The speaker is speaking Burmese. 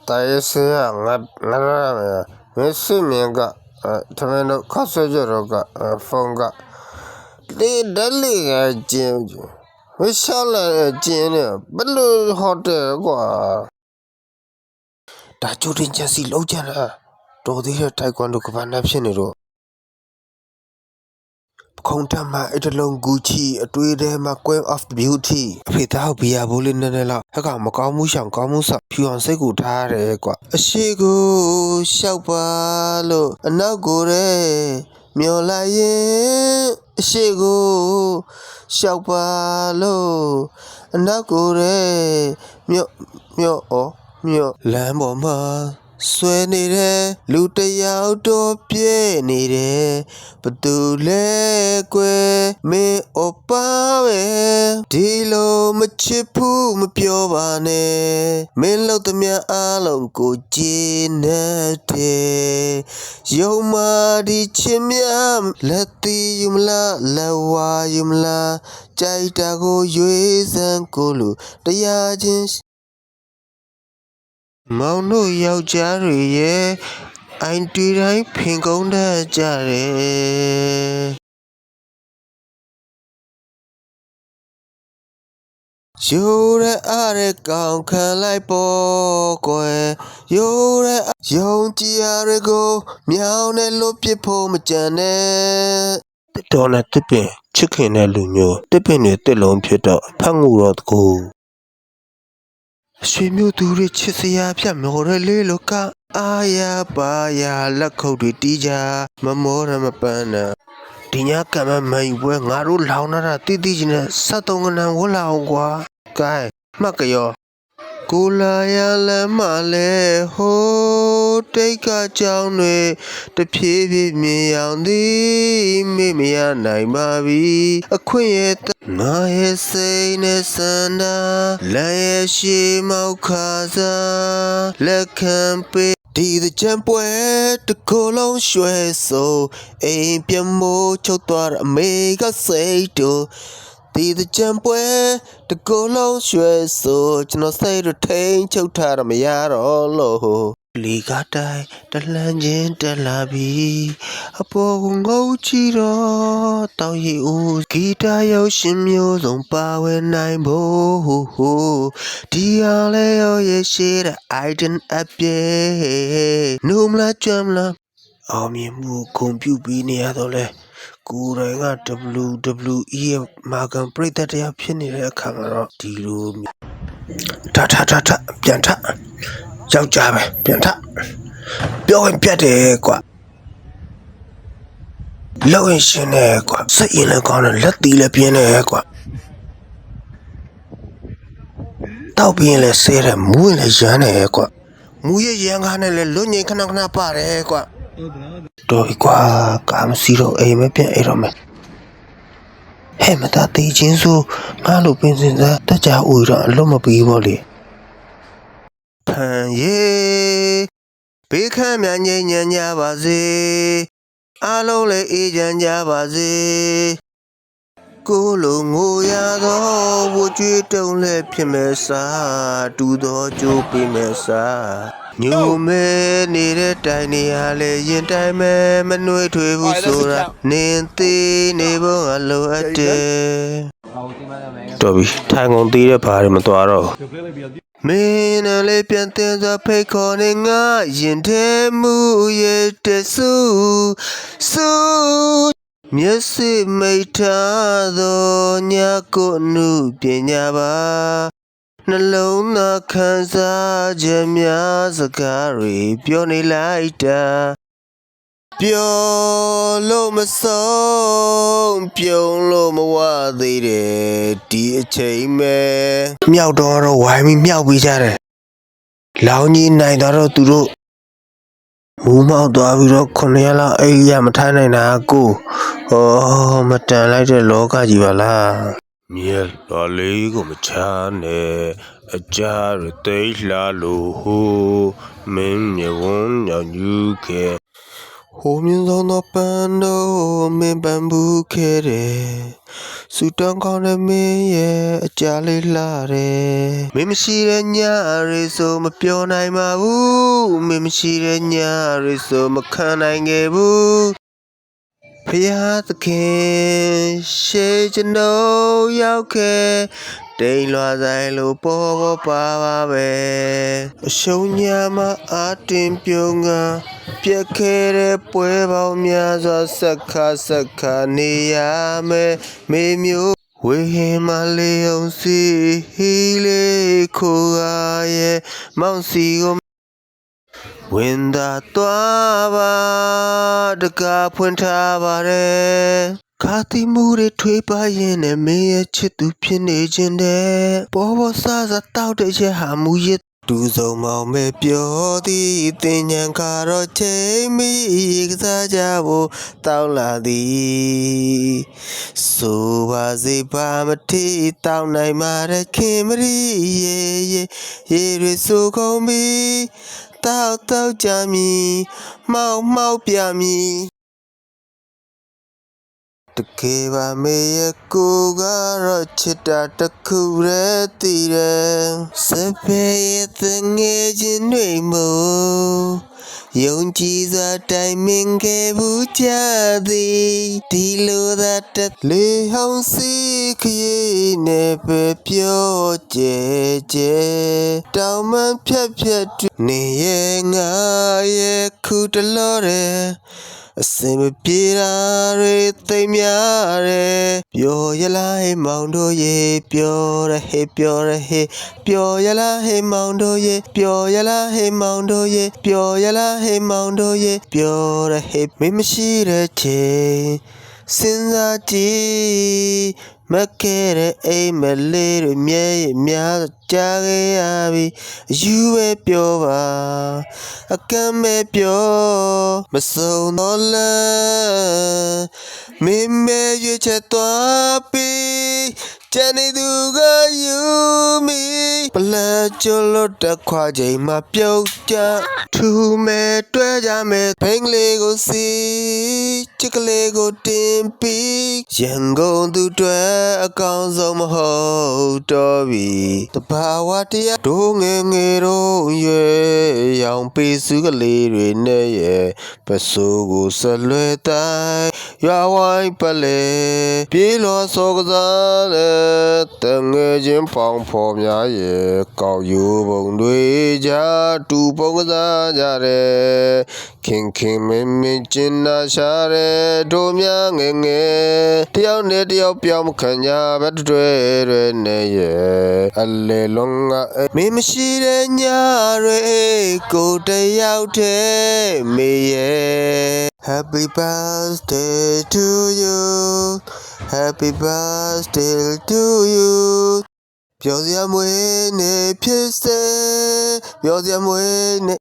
大事呀，我没睡眠个，他们都靠睡觉了个，风个，你这里个进去，我下来进呢，不能好的个，大酒店真是老钱了，到底是泰国那个办那便宜了。空他妈一直弄 Gucci， 对的嘛 Queen of Beauty， ဖေသားဘီယာဘိုးလေးနဲ့နဲ့လောက်ဟက်ကမကောင်းမှုရှောင်ကောင်းမှုဆောက်ဖြူအောင်စိတ်ကူထားတယ်ကွာအရှိကိုရှောက်ပါလို့အနောက်ကိုတဲ့မျောလိုက်ရင်အရှိကိုရှောက်ပါလို့အနောက်ကိုတဲ့မျောလမ်းပေါ်မှာဆွဲနေတယ်လူတယောက်တော့ပြည့်နေတယ်ဘသူလဲကွယ်မင်းအပါပဲဒီလိုမချစ်ဘူးမပြောပါနဲ့မင်းလို့တမန်အားလုံးကိုကြည်နေတဲ့ရုံမာဒီချစ်မြလက်တီယူမလားလက်ဝါယူမလားကြိုက်တာကိုရွေးစမ်းကိုလူတရားချင်းမောင်တို့ယောက်ျားတွေရဲ့အိုင်တီတိုင်းဖင်ကုန်းတတ်ကြတယ်ယူရဲအားရကောင်ခံလိုက်ပေါ်ကွယ်ယူရဲယုံကြည်ရကိုမြောင်းနဲ့လွတ်ပစ်ဖို့မကြံနဲ့တော်နဲ့တစ်ပင်ချစ်ခင်တဲ့လူမျိုးတစ်ပင်တွေတစ်လုံးဖြစ်တော့ဖတ်ငူတော့တကူရွှေမျိုးသူတွေချစ်စရာဖြတ်မော်ရလေးလောကအာရပါရလက်ခုပ်တွေတီးကြမမောရမပန်းနဲ့ဒီညကမမိုင်ပွဲငါတို့လောင်လာတာတီးတီးချင်းနဲ့73ကနန်ဝလာအောင်ကွာကဲမှတ်ကြောကိုလာရလမ်းမလဲဟိုးတိတ်ကကြောင်တွေတဖြည်းဖြည်းမြင်အောင်သည်မေ့မရနိုင်ပါပြီအခွင့်ရဲ့ငါရဲ့စိတ်နဲ့စန္ဒာလက်ရဲ့ရှိမောက်ခါစားလက်ခံပေးဒီတကြံပွဲတကိုယ်လုံးရွှဲဆိုအိမ်ပြမိုးချုပ်သွားအမေကစိတ်တို့ဒီတကြံပွဲတကိုယ်လုံးရွှဲဆိုကျွန်တော်စိတ်တို့ထိန်ချုပ်ထားတော့မရတော့လို့လီကတိုင်းတလန်းချင်းတက်လာပြီအပေါ်ကငုံချီတော့တောင်းရီဦးဂီတာရုပ်ရှင်မျိုးစုံပါဝင်နိုင်ဖို့ဒီအားလဲရောရဲ့ရှိတဲ့ item အပြေနုမလားကြမ်းလားအောင်မြင်မှုဂုဏ်ပြုပြီးနေရတော့လဲကိုယ်တိုင်က WWE ရဲ့မာကန်ပရိသတ်တရားဖြစ်နေတဲ့အခါမှာတော့ဒီလိုထပြန်ထယောက်ျားပဲပြန်ထပြောရင်ပြတ်တယ်ကွာလောက်ရင်ရှင်းတယ်ကွာစိတ်ရင်လည်းကောင်းတယ်လက်သီးလည်းပြင်းတယ်ကွာတောက်ပြင်းလည်းဆဲတယ်မူးရင်လည်းရမ်းတယ်ကွာမူးရရမ်းကားနဲ့လည်းလွတ်ငိမ်ခဏပါတယ်ကွာတော်ပြီကွာကာမစီတော့အိမ်မပြန်အိမ်တော့မယ်ဟဲ့မသားသေးချင်းဆိုငါလိုပင်စင်သားတက်ကြဦးတော့အလုံးမပြီးပေါ့လေဖန်ရေဘေးခမ်းမြန်ငြိမ်ညံ့ကြပါစေအားလုံးလည်းအေးချမ်းကြပါစေကိုလိုငိုရသောဝကြွေးတုံးလည်းဖြစ်မဲ့စားတူသောကြိုးပေးမဲ့စားညိုမဲနေတဲ့တိုင်နေရလေရင်တိုင်မဲမနှွေးထွေးဘူးဆိုတာနင်းသေးနေဖို့အလိုအပ်တယ်တော်ပြီထိုင်ကုန်သေးတဲ့ဘာတွေမသွားတော့မင်းနဲ့လေးပြန်တင်စွာဖိတ်ခေါ်နေငါရင်ထဲမှုရဲ့တဆူမျက်စိမိတ်ထားသောညကိုနုပညာပါနှလုံးသားခံစားချက်များစကားတွေပြောနေလိုက်တာပြောလို့မဆုံးပြုံးလို့မဝသေးတယ်ဒီအချိန်ပဲမြောက်တော့ဝိုင်းပြီးမြောက်ပြီးကြတယ်လောင်းကြီးနိုင်တော့သူတို့မူးမောက်သွားပြီးတော့9ရက်လောက်အိရမထိုင်နိုင်တာကိုဟောမတန်လိုက်တဲ့လောကကြီးပါလားမြဲတော်လေးကိုမချမ်းနဲ့အကြရသိလှလို့ဟိုမင်းမြဝန်းညညူခဲ့ဟ ဟိုမြင့်ဆုံးသောပန်းတို့မင်းပန်းဘူးခဲ့တယ်စူတောင်းကောင်းတဲ့မင်းရဲ့အကြလေးလှတယ်မင်းမရှိတဲ့ညရီဆိုမပြောနိုင်ပါဘူးမင်းမရှိတဲ့ညရီဆိုမခံနိုင်ခဲ့ဘူးဖယားသခင်ရှေးကျွန်ုပ်ရောက်ခဲ့တိမ်လွာဆိုင်လိုပေါ်ပါပဲအရှုံးညမှာအာတင်ပြုံးကပြက်ခဲ့တဲ့ပွဲပေါင်းများစွာဆက်ခါနေရမယ်မေမျိုးဝေဟင်မလေးအောင်စီဟီလေးခိုရဲ့မောင်စီကိုဝင်သာသွားပါတကားဖွင့်ထားပါတယ်ခါတိမှုတွေထွေးပါရင်နဲ့မင်းရဲ့ချစ်သူဖြစ်နေခြင်းတဲ့ပေါ်ဆဆတောက်တဲ့ချက်ဟာမူရစ်တူဆုံးမောင်မဲ့ပြောသည်တင်ញံခါတော့ချိန်မီကစားကြဖို့တောင်းလာသည်ဆိုပါစေပါမထီတောင်းနိုင်မှာတဲ့ခင်မရီရေတွေဆိုကုန်ပြီတောက်ကြမည်မှောက်ပြမည်တကယ်ပါမေရဲ့ကိုကတော့ချစ်တာတခုရဲတည်တယ်စပယ်ရဲ့တငယ်ချင်းတွေမို့ယုံကြည်စွာတိုင်မင်ခဲ့ဘူးကြသည်ဒီလိုသာတက်လေဟောင်းစီခရီးနဲ့ပဲပြောကြတောင်မှဖြတ်နေရဲ့ငါရဲ့ခုတလို့တဲ့အစင်မပြေတာတွေသိမ်းများတယ်ပြောရလားဟေးမောင်တို့ရေပြောရဟေးပြောရလားဟေးမောင်တို့ရေပြောရလားဟေးမောင်တို့ရေပြောရလားဟေးမောင်တို့ရေပြောရဟေးမင်းမရှိတဲ့ချိန်စဉ်းစားကြည့်မခဲ့တဲ့အိမ်မလေးတွေမြဲရများကြားခဲ့ရပြီအယူပဲပြောပါအကမ်းပဲပြောမစုံတော့လားမင်းမဲရွေးချက်သွားပြီးကျန်နေသူကယူမီပလက်ကျွလို့တခွာချိန်မှာပြုတ်ကြထူမဲ့တွဲကြမဲ့ဘိန်းကလေးကိုစီချစ်ကလေးကိုတင်ပြီးရန်ကုန်သူတွေအကောင်ဆုံးမဟုတ်တော့ပြီတဘာဝတရားဒိုးငယ်တို့ရွယ်ရောင်ပေစုကလေးတွေနဲ့ရဲ့ပစိုးကိုဆက်လွဲတိုင်းရွာဝိုင်းပလဲပြေးလောစောကစားတဲ့တငယ်ချင်းပေါင်းဖော်များရဲ့ကောက်ယူပုံတွေကြတူပုံကစားကြတယ်ခင်မင်းကျင်နာရှာတဲ့တို့များငယ်တယောက်နဲ့တယောက်ပြောင်းမခံကြဘက်တွေနဲ့ရဲ့အလေလုံးကမင်းမရှိတဲ့ညတွေကိုတယောက်တည်းမေရဲ့ Happy birthday to you Happy birthday to you ပြောစရာမွေးနေဖြစ်စေပြောစရာမွေးနေ